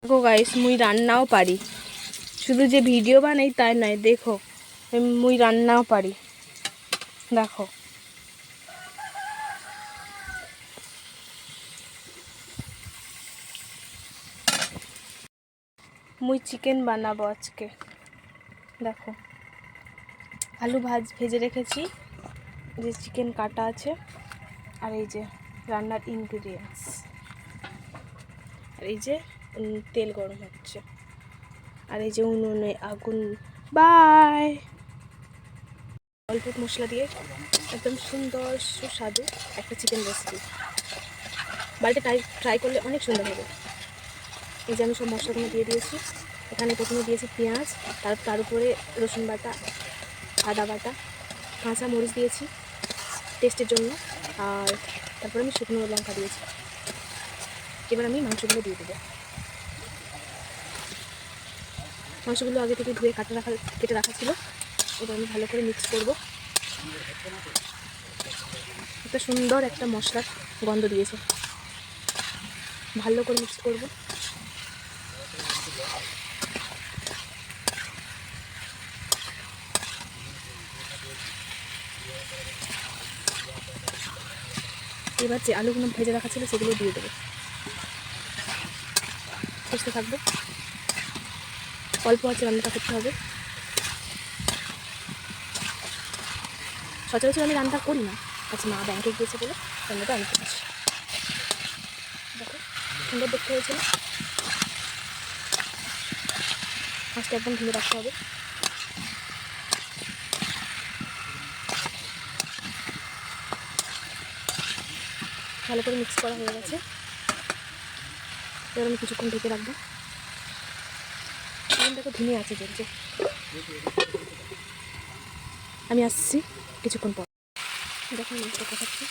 দেখো গাইস মুই রান্নাও পারি, শুধু যে ভিডিও বানাই তাই নয়। দেখো মুই রান্নাও পারি। দেখো মুই চিকেন বানাবো আজকে। দেখো আলু ভেজে রেখেছি, যে চিকেন কাটা আছে, আর এই যে রান্নার ইনগ্রিডিয়েন্টস, আর এই যে তেল গরম হচ্ছে, আর এই যে উনুনে আগুন। বাই। অল্প মশলা দিয়ে একদম সুন্দর সুস্বাদু একটা চিকেন রেসিপি বাড়িতে ট্রাই করলে অনেক সুন্দর হবে। এই যে আমি সব মশলাগুলো দিয়ে দিয়েছি। এখানে প্রথমে দিয়েছি পেঁয়াজ, তার উপরে রসুন বাটা, আদা বাটা, কাঁচা মরিচ দিয়েছি টেস্টের জন্য, আর তারপরে আমি শুকনো লঙ্কা দিয়েছি। এবার আমি মাংসগুলো দিয়ে দেবো। মাংসগুলো আগে থেকে ধুয়ে কেটে রাখা ছিল। এবার আমি ভালো করে মিক্স করব। একটা সুন্দর একটা মশলার গন্ধ দিয়েছে। ভালো করে মিক্স করব। এবার যে আলুগুলো ভেজে রাখা ছিল সেগুলো দিয়ে দেবো। কষতে থাকবো, অল্প আছে রান্নাটা করতে হবে। সচরাচর আমি রান্না করি না, আচ্ছা মা ব্যাংকে গিয়েছে বলে রান্নাটা আমি করেছি। দেখো সুন্দর দেখতে হয়েছিল। মাছটা একদম ধুয়ে রাখতে হবে। ভালো করে মিক্স করা হয়ে গেছে। এবার আমি কিছুক্ষণ ঢেকে রাখবো। এখন দেখো ধুয়ে আছে জ্বলছে। আমি আসছি কিছুক্ষণ পর। দেখো মাছটা কষাচ্ছি।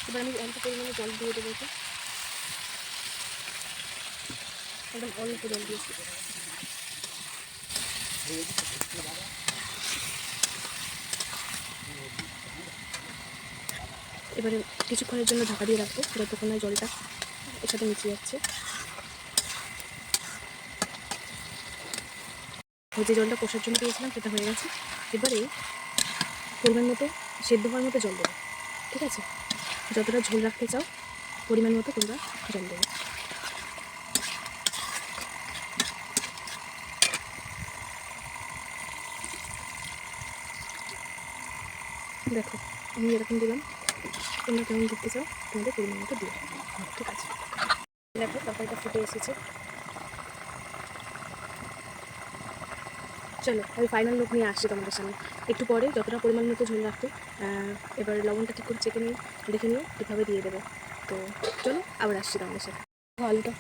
এবার আমি অল্প পরিমাণে জল দিয়ে দেবো। একদম অল্প জল দিয়েছি। এবারে কিছুক্ষণের জন্য ঢাকা দিয়ে রাখবো, যতক্ষণ না জলটা এর সাথে মিশে যাচ্ছে। যে জলটা কষার জন্য দিয়েছিলাম সেটা হয়ে গেছে। এবারে পরিমাণ মতো সেদ্ধ হওয়ার মতো জল দেবো। ঠিক আছে, যতটা ঝোল রাখতে চাও পরিমাণ মতো তোমরা জল দেবে। দেখো আমি এরকম দিলাম, তোমরা কেমন দেখতে চাও তোমাদের পরিমাণ মতো দিয়ে। ঠিক আছে, দেখো তরকারিটা ফুটে এসেছে। চলো আমি ফাইনাল লুক নিয়ে আসছি তোমাদের সামনে একটু পরে। যতটা পরিমাণ মতো ঝোল রাখতো, এবার লবণটা ঠিক করে চেকে নিয়ে দেখে নিয়ে ঠিকভাবে দিয়ে দেবো। তো চলো আবার আসছি তোমাদের সাথে। আলুটা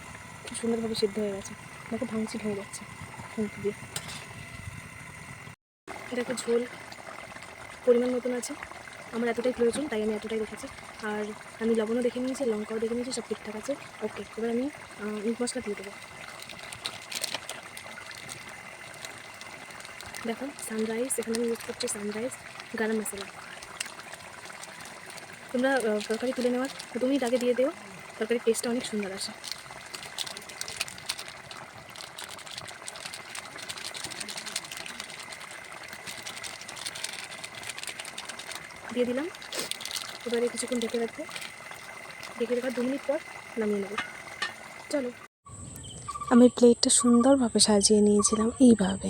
খুব সুন্দরভাবে সিদ্ধ হয়ে গেছে। দেখো ভাঙচি হয়ে যাচ্ছে দিয়ে। দেখো ঝোল পরিমাণ মতন আছে, আমার এতটাই প্রয়োজন তাই আমি এতটাই রেখেছি। আর আমি লবণও দেখে নিয়েছি, লঙ্কাও দেখে নিয়েছি, সব ঠিকঠাক আছে। ওকে, এবার আমি মিট মশলা দিয়ে দেবো। দেখো সানরাইজ, এখানে আমি ইউজ করছি সানরাইজ গারম মশলা। তোমরা তরকারি তুলে নেওয়ার 2 মিনিট আগে দিয়ে দিও, তরকারির টেস্টটা অনেক সুন্দর আসে। দিয়ে দিলাম। এবারে কিছুক্ষণ ঢেকে রাখবো। ঢেকে রাখার 2 মিনিট পর নামিয়ে নেবো। চলো, আমি প্লেটটা সুন্দরভাবে সাজিয়ে নিয়েছিলাম এইভাবে।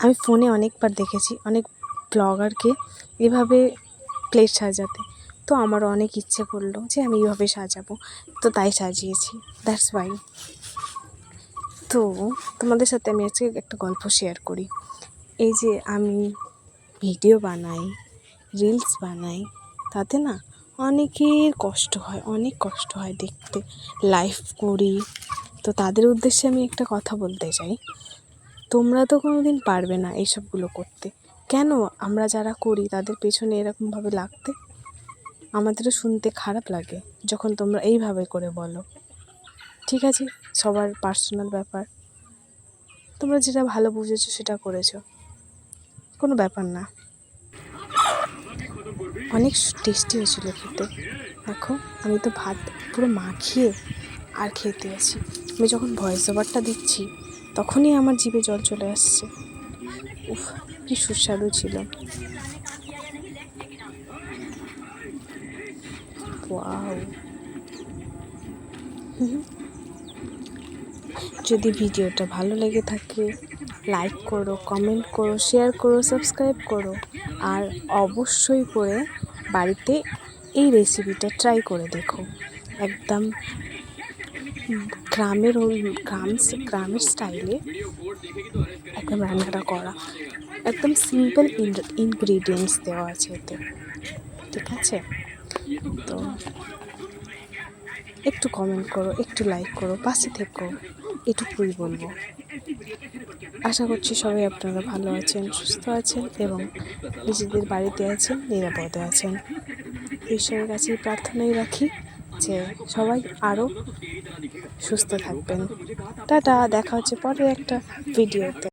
আমি ফোনে অনেকবার দেখেছি অনেক ব্লগারকে এভাবে প্লেট সাজাতে, তো আমারও অনেক ইচ্ছে করলো যে আমি এইভাবে সাজাবো, তো তাই সাজিয়েছি। That's why. তো তোমাদের সাথে আমি আজকে একটা গল্প শেয়ার করি। এই যে আমি ভিডিও বানাই, রিলস বানাই, তাতে না অনেকের কষ্ট হয়, অনেক কষ্ট হয় দেখতে। লাইভ করি, তো তাদের উদ্দেশ্যে আমি একটা কথা বলতে চাই। তোমরা তো কোনো দিন পারবে না এইসবগুলো করতে। কেন আমরা যারা করি তাদের পেছনে এরকমভাবে লাগতে? আমাদেরও শুনতে খারাপ লাগে যখন তোমরা এইভাবে করে বলো। ঠিক আছে, সবার পার্সোনাল ব্যাপার, তোমরা যেটা ভালো বুঝেছো সেটা করেছো, কোনো ব্যাপার না। অনেক টেস্টি হয়েছিল খেতে। দেখো আমি তো ভাত পুরো মাখিয়ে আর খেতে আছি। আমি যখন ভয়েস ওভারটা দিচ্ছি তখনই আমার জিভে জল চলে আসছে। উফ, কি সুস্বাদু ছিল। ওয়াও। যদি ভিডিওটা ভালো লেগে থাকে লাইক করো, কমেন্ট করো, শেয়ার করো, সাবস্ক্রাইব করো, আর অবশ্যই করে বাড়িতে এই রেসিপিটা ট্রাই করে দেখো। একদম গ্রামের স্টাইলে একদম রান্নাটা করা, একদম সিম্পল ইনগ্রিডিয়েন্টস দেওয়া আছে এতে, ঠিক আছে? তো একটু কমেন্ট করো, একটু লাইক করো, পাশে থেকো, এটুকুই বলবো। আশা করছি সবাই আপনারা ভালো আছেন, সুস্থ আছেন এবং নিজেদের বাড়িতে আছেন, নিরাপদে আছেন। ঈশ্বরের কাছে প্রার্থনাই রাখি যে সবাই আরও সুস্থ থাকবেন। টাটা, দেখা হচ্ছে পরে একটা ভিডিওতে।